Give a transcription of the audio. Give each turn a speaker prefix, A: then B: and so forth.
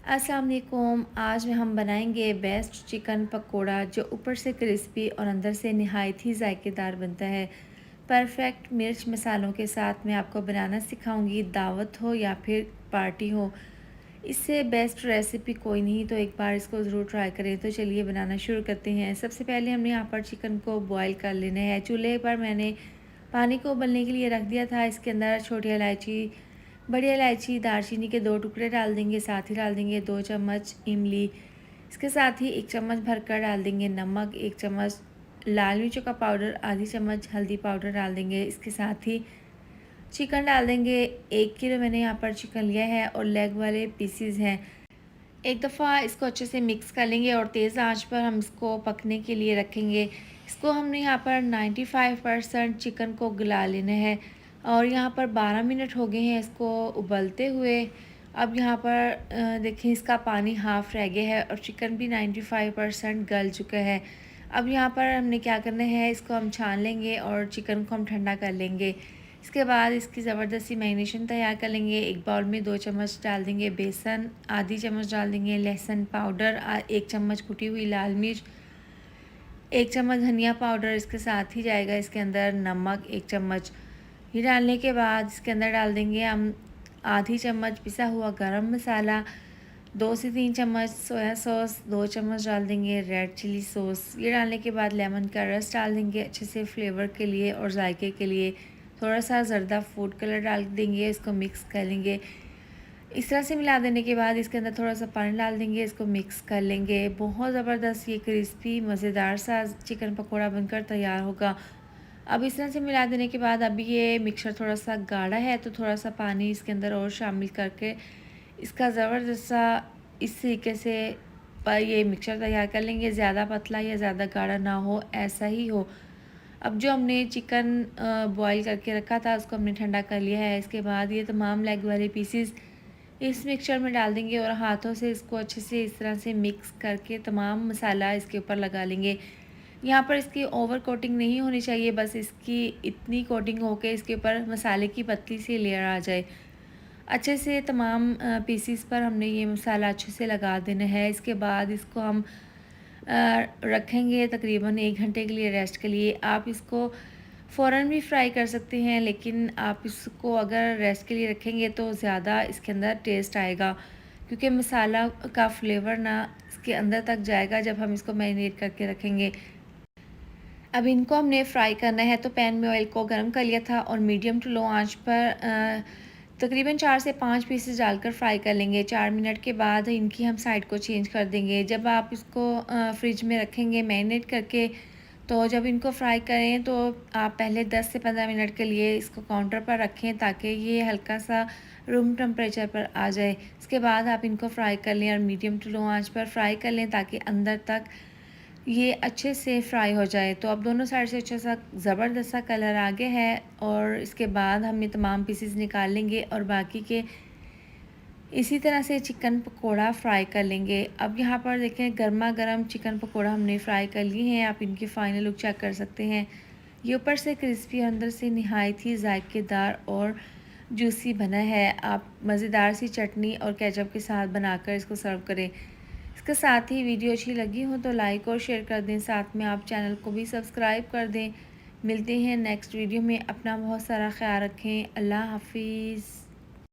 A: अस्सलाम वालेकुम। आज में हम बनाएंगे बेस्ट चिकन पकोड़ा जो ऊपर से क्रिस्पी और अंदर से नहायत ही जायकेदार बनता है। परफेक्ट मिर्च मसालों के साथ मैं आपको बनाना सिखाऊंगी, दावत हो या फिर पार्टी हो। इससे बेस्ट रेसिपी कोई नहीं, तो एक बार इसको ज़रूर ट्राई करें। तो चलिए बनाना शुरू करते हैं। सबसे पहले हमने यहाँ पर चिकन को बॉईल कर लेना है। चूल्हे पर मैंने पानी को उबलने के लिए रख दिया था। इसके अंदर छोटी इलायची, बड़ी इलायची, दालचीनी के 2 टुकड़े डाल देंगे। साथ ही डाल देंगे 2 चम्मच इमली। इसके साथ ही 1 चम्मच भरकर डाल देंगे नमक, 1 चम्मच लाल मिर्चों का पाउडर, आधी चम्मच हल्दी पाउडर डाल देंगे। इसके साथ ही चिकन डाल देंगे। 1 किलो मैंने यहाँ पर चिकन लिया है और लेग वाले पीसीज हैं। एक दफ़ा इसको अच्छे से मिक्स कर लेंगे और तेज़ आंच पर हम इसको पकने के लिए रखेंगे। इसको हमने यहाँ पर 95% चिकन को गला लेना है और यहाँ पर 12 मिनट हो गए हैं इसको उबलते हुए। अब यहाँ पर देखें, इसका पानी हाफ़ रह गया है और चिकन भी 95% गल चुका है। अब यहाँ पर हमने क्या करना है, इसको हम छान लेंगे और चिकन को हम ठंडा कर लेंगे। इसके बाद इसकी ज़बरदस्त सी मैरिनेशन तैयार कर लेंगे। एक बाउल में 2 चम्मच डाल देंगे बेसन, आधी चम्मच डाल देंगे लहसुन पाउडर, 1 चम्मच कुटी हुई लाल मिर्च, 1 चम्मच धनिया पाउडर। इसके साथ ही जाएगा इसके अंदर नमक 1 चम्मच। ये डालने के बाद इसके अंदर डाल देंगे हम आधी चम्मच पिसा हुआ गरम मसाला, 2 से 3 चम्मच सोया सॉस, 2 चम्मच डाल देंगे रेड चिली सॉस। ये डालने के बाद लेमन का रस डाल देंगे अच्छे से फ्लेवर के लिए और जायके के लिए। थोड़ा सा ज़रदा फूड कलर डाल देंगे, इसको मिक्स कर लेंगे। इस तरह से मिला देने के बाद इसके अंदर थोड़ा सा पानी डाल देंगे, इसको मिक्स कर लेंगे। बहुत ज़बरदस्त ये क्रिस्पी मज़ेदार सा चिकन पकोड़ा बनकर तैयार होगा। अब इस तरह से मिला देने के बाद अभी ये मिक्सचर थोड़ा सा गाढ़ा है, तो थोड़ा सा पानी इसके अंदर और शामिल करके इसका ज़बरदस्त सा इस तरीके से पर ये मिक्सचर तैयार कर लेंगे। ज़्यादा पतला या ज़्यादा गाढ़ा ना हो, ऐसा ही हो। अब जो हमने चिकन बॉईल करके रखा था उसको हमने ठंडा कर लिया है। इसके बाद ये तमाम लेग वाले पीसेस इस मिक्सचर में डाल देंगे और हाथों से इसको अच्छे से इस तरह से मिक्स करके तमाम मसाला इसके ऊपर लगा लेंगे। यहाँ पर इसकी ओवर कोटिंग नहीं होनी चाहिए, बस इसकी इतनी कोटिंग हो के इसके ऊपर मसाले की पतली सी लेयर आ जाए। अच्छे से तमाम पीसीस पर हमने ये मसाला अच्छे से लगा देना है। इसके बाद इसको हम रखेंगे तकरीबन 1 घंटे के लिए रेस्ट के लिए। आप इसको फ़ौरन भी फ्राई कर सकते हैं, लेकिन आप इसको अगर रेस्ट के लिए रखेंगे तो ज़्यादा इसके अंदर टेस्ट आएगा, क्योंकि मसाला का फ्लेवर ना इसके अंदर तक जाएगा जब हम इसको मैरिनेट करके रखेंगे। अब इनको हमने फ्राई करना है, तो पैन में ऑयल को गर्म कर लिया था और मीडियम टू लो आंच पर तकरीबन 4 से 5 पीसेस डालकर फ्राई कर लेंगे। 4 मिनट के बाद इनकी हम साइड को चेंज कर देंगे। जब आप इसको फ्रिज में रखेंगे मैरिनेट करके, तो जब इनको फ्राई करें तो आप पहले 10 से 15 मिनट के लिए इसको काउंटर पर रखें ताकि ये हल्का सा रूम टेम्परेचर पर आ जाए। इसके बाद आप इनको फ्राई कर लें और मीडियम टू लो आंच पर फ्राई कर लें ताकि अंदर तक ये अच्छे से फ्राई हो जाए। तो अब दोनों साइड से अच्छा सा ज़बरदस्त सा कलर आ गया है और इसके बाद हम ये तमाम पीसेस निकाल लेंगे और बाकी के इसी तरह से चिकन पकोड़ा फ्राई कर लेंगे। अब यहाँ पर देखें, गर्मा गर्म चिकन पकोड़ा हमने फ्राई कर लिए हैं। आप इनकी फ़ाइनल लुक चेक कर सकते हैं। ये ऊपर से क्रिस्पी, अंदर से नहायत ही जायकेदार और जूसी बना है। आप मज़ेदार सी चटनी और केचप के साथ बनाकर इसको सर्व करें। इसके साथ ही वीडियो अच्छी लगी हो तो लाइक और शेयर कर दें, साथ में आप चैनल को भी सब्सक्राइब कर दें। मिलते हैं नेक्स्ट वीडियो में। अपना बहुत सारा ख्याल रखें। अल्लाह हाफिज़।